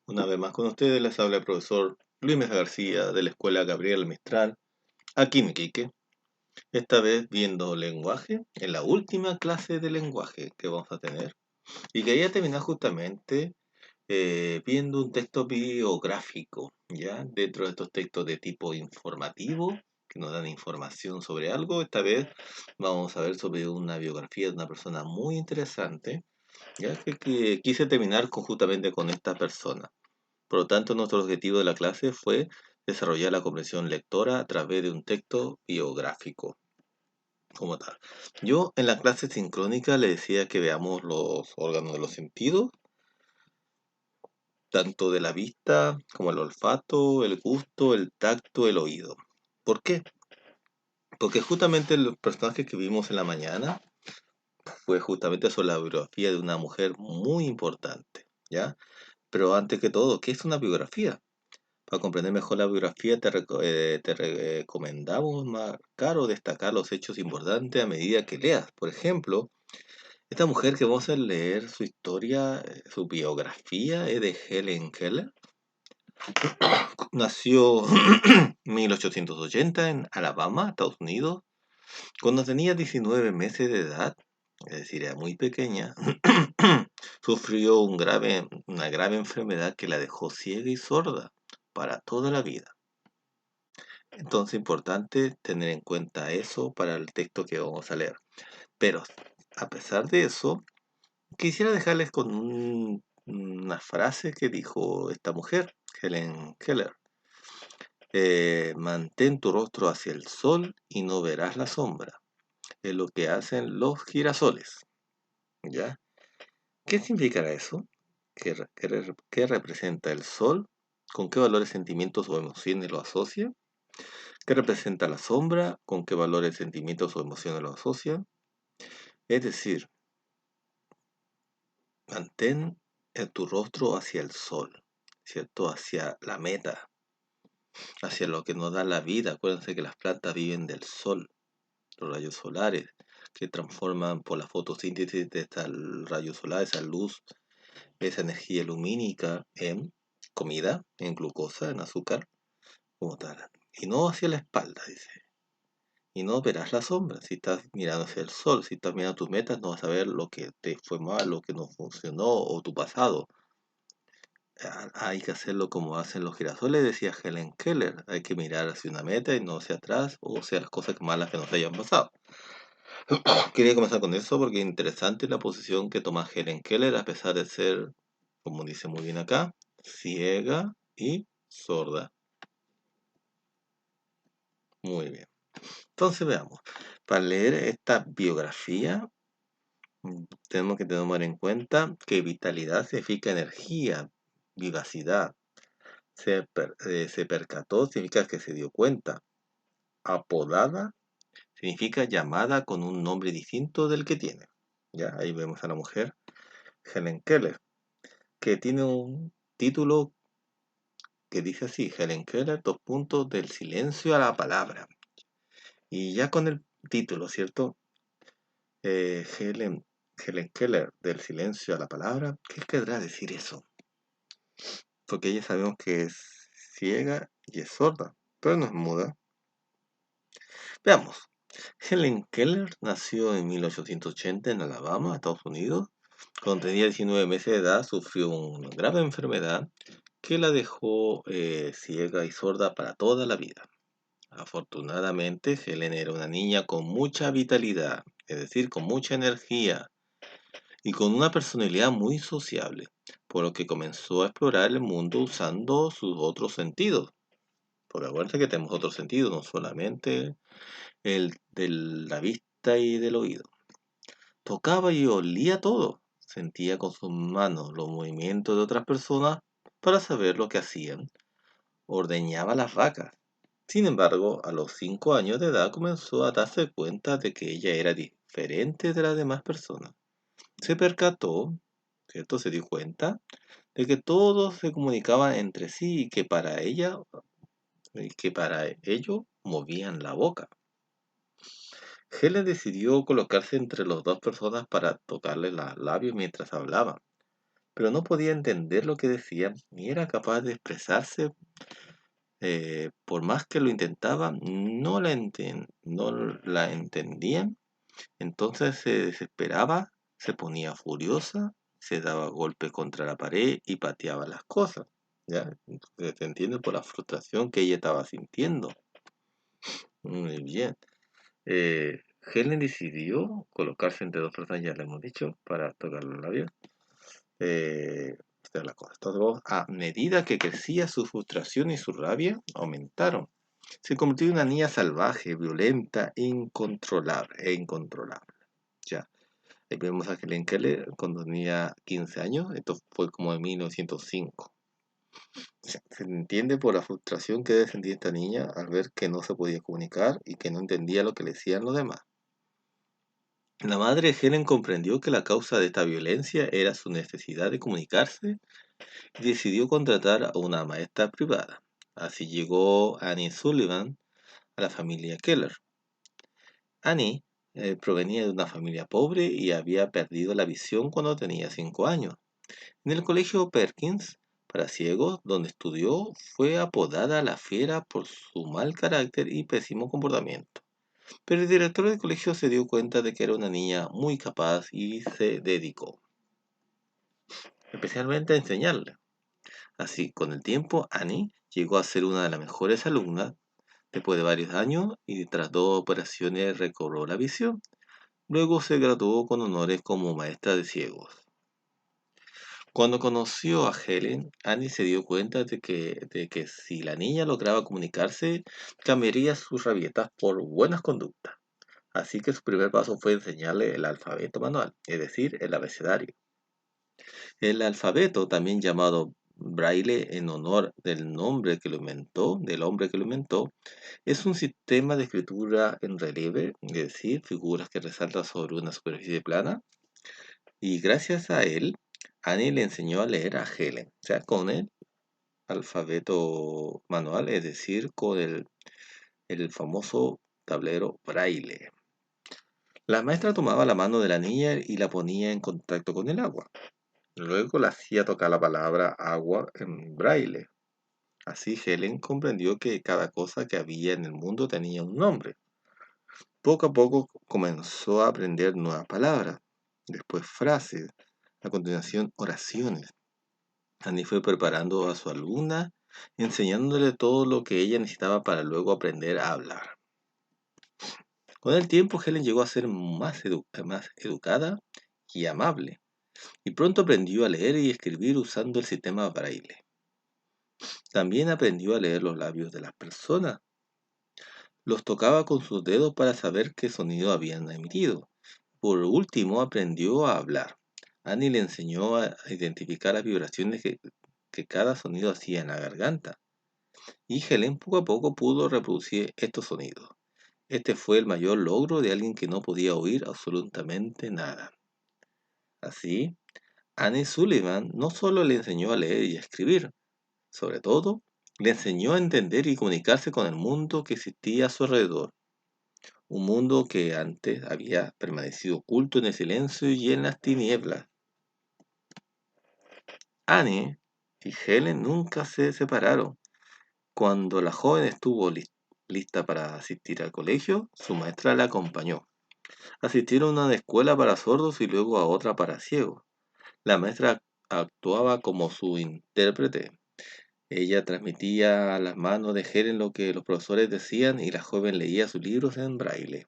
Una vez más con ustedes les habla el profesor Luis Mesa García de la Escuela Gabriel Mistral, aquí en Iquique. Esta vez viendo lenguaje, en la última clase de lenguaje que vamos a tener. Y quería terminar justamente viendo un texto biográfico, ¿ya? Dentro de estos textos de tipo informativo, que nos dan información sobre algo. Esta vez vamos a ver sobre una biografía de una persona muy interesante, ¿ya? Que quise terminar justamente con esta persona. Por lo tanto, nuestro objetivo de la clase fue desarrollar la comprensión lectora a través de un texto biográfico como tal. Yo en la clase sincrónica le decía que veamos los órganos de los sentidos, tanto de la vista como el olfato, el gusto, el tacto, el oído. ¿Por qué? Porque justamente el personaje que vimos en la mañana fue justamente sobre la biografía de una mujer muy importante, ¿ya? Pero antes que todo, ¿qué es una biografía? Para comprender mejor la biografía, te recomendamos marcar o destacar los hechos importantes a medida que leas. Por ejemplo, esta mujer que vamos a leer su historia, su biografía, es de Helen Keller. Nació en 1880 en Alabama, Estados Unidos. Cuando tenía 19 meses de edad, es decir, era muy pequeña, sufrió una grave enfermedad que la dejó ciega y sorda para toda la vida. Entonces, importante tener en cuenta eso para el texto que vamos a leer. Pero, a pesar de eso, quisiera dejarles con una frase que dijo esta mujer, Helen Keller. Mantén tu rostro hacia el sol y no verás la sombra. Es lo que hacen los girasoles. ¿Ya? ¿Qué significará eso? ¿Qué representa el sol? ¿Con qué valores, sentimientos o emociones lo asocia? ¿Qué representa la sombra? ¿Con qué valores, sentimientos o emociones lo asocian? Es decir, mantén tu rostro hacia el sol, ¿cierto? Hacia la meta, hacia lo que nos da la vida. Acuérdense que las plantas viven del sol, los rayos solares, que transforman por la fotosíntesis de esta rayo solar, esa luz, esa energía lumínica en comida, en glucosa, en azúcar, como tal. Y no hacia la espalda, dice. Y no verás la sombra. Si estás mirando hacia el sol, si estás mirando tus metas, no vas a ver lo que te fue mal, lo que no funcionó o tu pasado. Hay que hacerlo como hacen los girasoles, decía Helen Keller. Hay que mirar hacia una meta y no hacia atrás o hacia las cosas malas que nos hayan pasado. Quería comenzar con eso porque es interesante la posición que toma Helen Keller a pesar de ser, como dice muy bien acá, ciega y sorda. Muy bien. Entonces veamos. Para leer esta biografía tenemos que tomar en cuenta que vitalidad significa energía, vivacidad. Se percató significa que se dio cuenta. Apodada significa llamada con un nombre distinto del que tiene. Ya, ahí vemos a la mujer Helen Keller, que tiene un título que dice así, Helen Keller, dos puntos, del silencio a la palabra. Y ya con el título, ¿cierto? Helen Keller, del silencio a la palabra, ¿qué querrá decir eso? Porque ella sabemos que es ciega y es sorda, pero no es muda. Veamos. Helen Keller nació en 1880 en Alabama, Estados Unidos. Cuando tenía 19 meses de edad sufrió una grave enfermedad que la dejó ciega y sorda para toda la vida. Afortunadamente, Helen era una niña con mucha vitalidad, es decir, con mucha energía y con una personalidad muy sociable, por lo que comenzó a explorar el mundo usando sus otros sentidos. Porque acuérdense que tenemos otros sentidos, no solamente el de la vista y del oído. Tocaba y olía todo. Sentía con sus manos los movimientos de otras personas para saber lo que hacían. Ordeñaba las vacas. Sin embargo, a los 5 años de edad comenzó a darse cuenta de que ella era diferente de las demás personas. Se percató, ¿cierto? Se dio cuenta de que todos se comunicaban entre sí y que para ello movían la boca. Helen decidió colocarse entre las dos personas para tocarle los labios mientras hablaban. pero no podía entender lo que decían ni era capaz de expresarse. Por más que lo intentaba, no la entendían. Entonces se desesperaba, se ponía furiosa, se daba golpes contra la pared y pateaba las cosas. ¿Ya? Entonces se entiende por la frustración que ella estaba sintiendo. Muy bien. Helen decidió colocarse entre dos personas, ya le hemos dicho, para tocar los labios. Esta es la cosa. Entonces, a medida que crecía su frustración y su rabia, aumentaron. Se convirtió en una niña salvaje, violenta e incontrolable. Ya. Ahí vemos a Helen Keller cuando tenía 15 años. Esto fue como en 1905. O sea, se entiende por la frustración que debe sentir esta niña al ver que no se podía comunicar y que no entendía lo que le decían los demás. La madre de Helen comprendió que la causa de esta violencia era su necesidad de comunicarse y decidió contratar a una maestra privada. Así llegó Annie Sullivan a la familia Keller. Annie provenía de una familia pobre y había perdido la visión cuando tenía 5 años. En el colegio Perkins para ciegos, donde estudió, fue apodada la fiera por su mal carácter y pésimo comportamiento. Pero el director del colegio se dio cuenta de que era una niña muy capaz y se dedicó especialmente a enseñarle. Así, con el tiempo, Annie llegó a ser una de las mejores alumnas. Después de varios años y tras 2 operaciones recobró la visión. Luego se graduó con honores como maestra de ciegos. Cuando conoció a Helen, Annie se dio cuenta de que si la niña lograba comunicarse, cambiaría sus rabietas por buenas conductas. Así que su primer paso fue enseñarle el alfabeto manual, es decir, el abecedario. El alfabeto, también llamado braille en honor del hombre que lo inventó, es un sistema de escritura en relieve, es decir, figuras que resaltan sobre una superficie plana, y gracias a él, Annie le enseñó a leer a Helen, o sea, con el alfabeto manual, es decir, con el famoso tablero braille. La maestra tomaba la mano de la niña y la ponía en contacto con el agua. Luego la hacía tocar la palabra agua en braille. Así Helen comprendió que cada cosa que había en el mundo tenía un nombre. Poco a poco comenzó a aprender nuevas palabras, después frases, a continuación oraciones. Annie fue preparando a su alumna, enseñándole todo lo que ella necesitaba para luego aprender a hablar. Con el tiempo Helen llegó a ser más educada y amable, y pronto aprendió a leer y escribir usando el sistema braille. También aprendió a leer los labios de las personas. Los tocaba con sus dedos para saber qué sonido habían emitido. Por último, aprendió a hablar. Annie le enseñó a identificar las vibraciones que cada sonido hacía en la garganta. Y Helen poco a poco pudo reproducir estos sonidos. Este fue el mayor logro de alguien que no podía oír absolutamente nada. Así, Annie Sullivan no solo le enseñó a leer y a escribir, sobre todo, le enseñó a entender y comunicarse con el mundo que existía a su alrededor. Un mundo que antes había permanecido oculto en el silencio y en las tinieblas. Annie y Helen nunca se separaron. Cuando la joven estuvo lista para asistir al colegio, su maestra la acompañó. Asistieron a una escuela para sordos y luego a otra para ciegos. La maestra actuaba como su intérprete. Ella transmitía a las manos de Helen lo que los profesores decían y la joven leía sus libros en braille.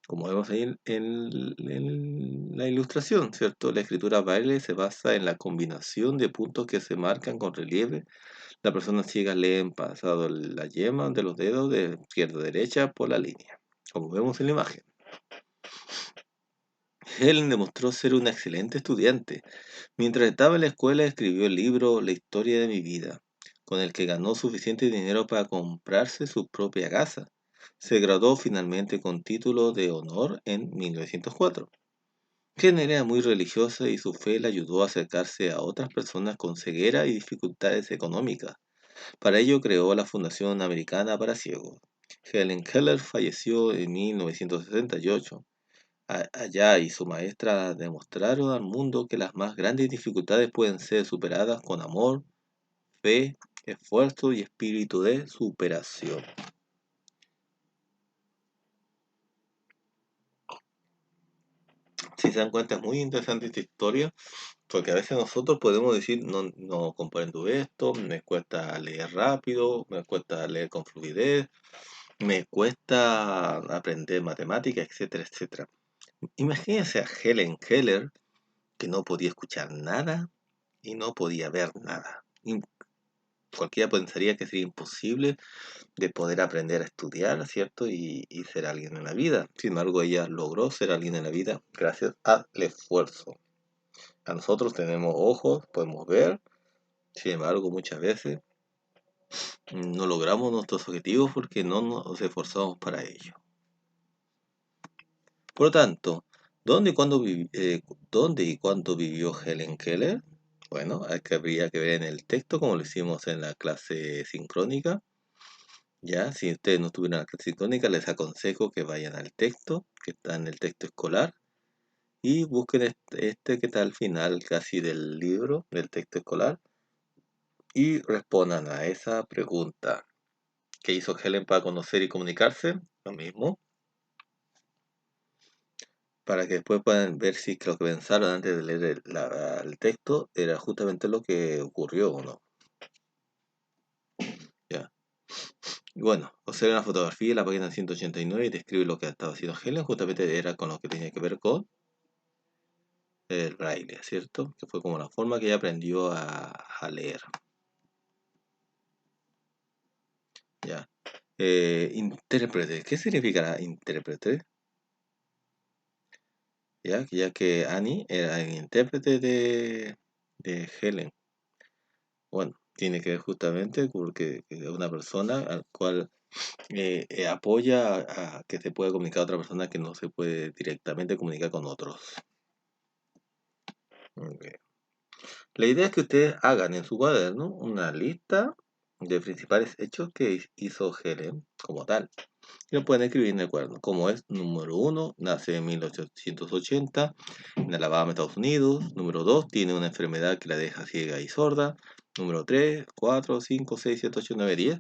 Como vemos ahí en la ilustración, ¿cierto? La escritura braille se basa en la combinación de puntos que se marcan con relieve. La persona ciega lee pasado la yema de los dedos de izquierda a derecha por la línea, como vemos en la imagen. Helen demostró ser una excelente estudiante. Mientras estaba en la escuela escribió el libro La historia de mi vida, con el que ganó suficiente dinero para comprarse su propia casa. Se graduó finalmente con título de honor en 1904. Helen era muy religiosa y su fe le ayudó a acercarse a otras personas con ceguera y dificultades económicas. Para ello creó la Fundación Americana para Ciegos. Helen Keller falleció en 1968. allá y su maestra demostraron al mundo que las más grandes dificultades pueden ser superadas con amor, fe, esfuerzo y espíritu de superación. Si se dan cuenta, es muy interesante esta historia, porque a veces nosotros podemos decir, no, no comprendo esto, me cuesta leer rápido, me cuesta leer con fluidez, me cuesta aprender matemáticas, etcétera, etcétera. Imagínense a Helen Keller, que no podía escuchar nada y no podía ver nada. Cualquiera pensaría que sería imposible de poder aprender a estudiar, ¿cierto? Y ser alguien en la vida. Sin embargo, ella logró ser alguien en la vida gracias al esfuerzo. A nosotros tenemos ojos, podemos ver, sin embargo, muchas veces no logramos nuestros objetivos porque no nos esforzamos para ello. Por lo tanto, ¿dónde y cuándo vivió Helen Keller? Bueno, habría que ver en el texto, como lo hicimos en la clase sincrónica. Ya, si ustedes no estuvieron en la clase sincrónica, les aconsejo que vayan al texto, que está en el texto escolar, y busquen este que está al final casi del libro, del texto escolar, y respondan a esa pregunta. ¿Qué hizo Helen para conocer y comunicarse? Lo mismo, para que después puedan ver si lo que pensaron antes de leer el texto era justamente lo que ocurrió o no. Ya. Y bueno, observa la fotografía, la página 189 y describe lo que ha estado haciendo Helen, justamente era con lo que tenía que ver con el braille, ¿cierto? Que fue como la forma que ella aprendió a leer. Ya. Intérprete, ¿qué significará intérprete? Ya que Annie era el intérprete de Helen. Bueno, tiene que ver justamente porque es una persona al cual apoya a que se pueda comunicar a otra persona que no se puede directamente comunicar con otros. Ok. La idea es que ustedes hagan en su cuaderno una lista de principales hechos que hizo Helen como tal. Y lo pueden escribir en el cuaderno, como es: número 1, nace en 1880 en Alabama, Estados Unidos. Número 2, tiene una enfermedad que la deja ciega y sorda. Número 3, 4, 5, 6, 7, 8, 9, 10.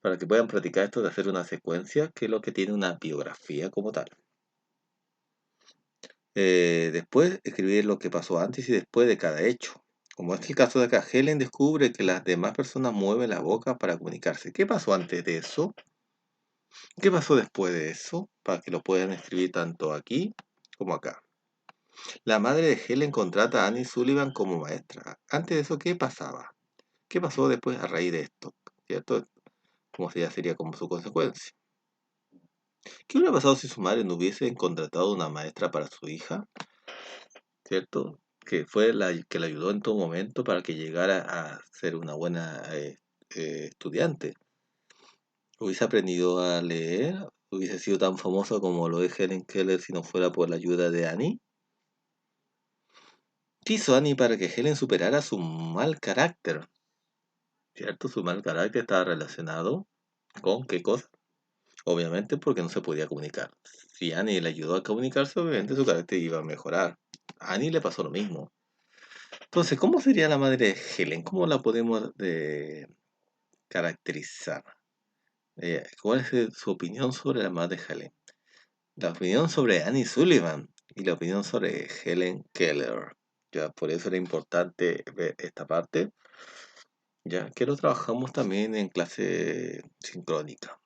Para que puedan practicar esto de hacer una secuencia, que es lo que tiene una biografía como tal. Después, escribir lo que pasó antes y después de cada hecho. Como es el caso de acá, Helen descubre que las demás personas mueven la boca para comunicarse. ¿Qué pasó antes de eso? ¿Qué pasó después de eso? Para que lo puedan escribir tanto aquí como acá. La madre de Helen contrata a Annie Sullivan como maestra. Antes de eso, ¿qué pasaba? ¿Qué pasó después a raíz de esto? ¿Cierto? Como sería como su consecuencia. ¿Qué hubiera pasado si su madre no hubiese contratado una maestra para su hija? ¿Cierto? Que fue la que la ayudó en todo momento para que llegara a ser una buena estudiante. ¿Hubiese aprendido a leer? ¿Hubiese sido tan famoso como lo es Helen Keller si no fuera por la ayuda de Annie? ¿Qué hizo Annie para que Helen superara su mal carácter? ¿Cierto? Su mal carácter estaba relacionado con qué cosa. Obviamente porque no se podía comunicar. Si Annie le ayudó a comunicarse, obviamente su carácter iba a mejorar. A Annie le pasó lo mismo. Entonces, ¿cómo sería la madre de Helen? ¿Cómo la podemos caracterizar? ¿Cuál es su opinión sobre la madre de Helen? La opinión sobre Annie Sullivan y la opinión sobre Helen Keller. Ya, por eso era importante ver esta parte, ya que lo trabajamos también en clase sincrónica.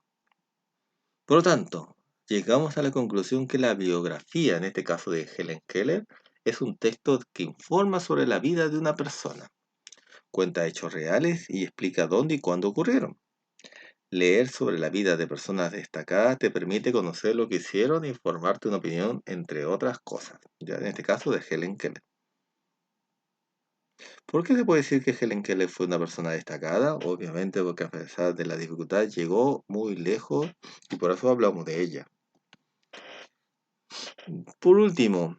Por lo tanto, llegamos a la conclusión que la biografía, en este caso de Helen Keller, es un texto que informa sobre la vida de una persona, cuenta hechos reales y explica dónde y cuándo ocurrieron. Leer sobre la vida de personas destacadas te permite conocer lo que hicieron y formarte una opinión, entre otras cosas. Ya en este caso de Helen Keller. ¿Por qué se puede decir que Helen Keller fue una persona destacada? Obviamente porque a pesar de la dificultad llegó muy lejos y por eso hablamos de ella. Por último,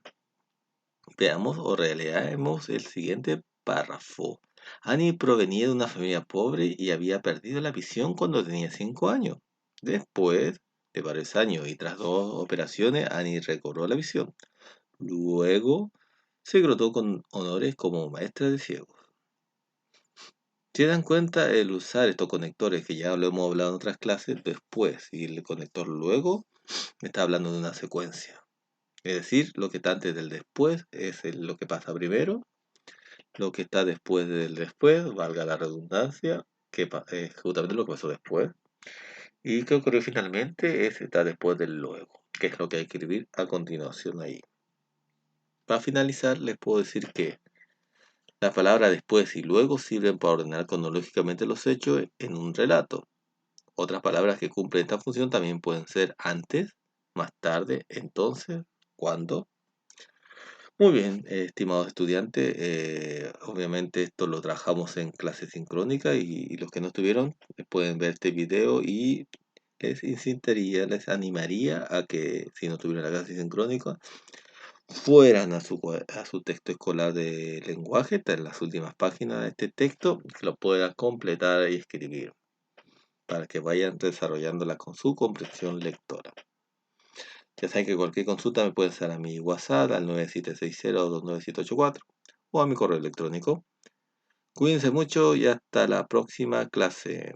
veamos o releamos el siguiente párrafo. Annie provenía de una familia pobre y había perdido la visión cuando tenía 5 años. Después durante varios años y tras 2 operaciones Annie recobró la visión. Luego se graduó con honores como maestra de ciegos. Si se dan cuenta, el usar estos conectores, que ya lo hemos hablado en otras clases, después y el conector luego, está hablando de una secuencia. Es decir, lo que está antes del después es lo que pasa primero, lo que está después del después, valga la redundancia, que es justamente lo que pasó después, y que ocurrió finalmente está después del luego, que es lo que hay que escribir a continuación ahí. Para finalizar, les puedo decir que la palabra después y luego sirven para ordenar cronológicamente los hechos en un relato. Otras palabras que cumplen esta función también pueden ser antes, más tarde, entonces, cuando. Muy bien, estimado estudiante, obviamente esto lo trabajamos en clase sincrónica y los que no estuvieron pueden ver este video y les incitaría, les animaría a que si no tuvieron la clase sincrónica, fueran a su texto escolar de lenguaje, está en las últimas páginas de este texto, que lo puedan completar y escribir para que vayan desarrollándola con su comprensión lectora. Ya saben que cualquier consulta me pueden hacer a mi WhatsApp al 9760298784 o a mi correo electrónico. Cuídense mucho y hasta la próxima clase.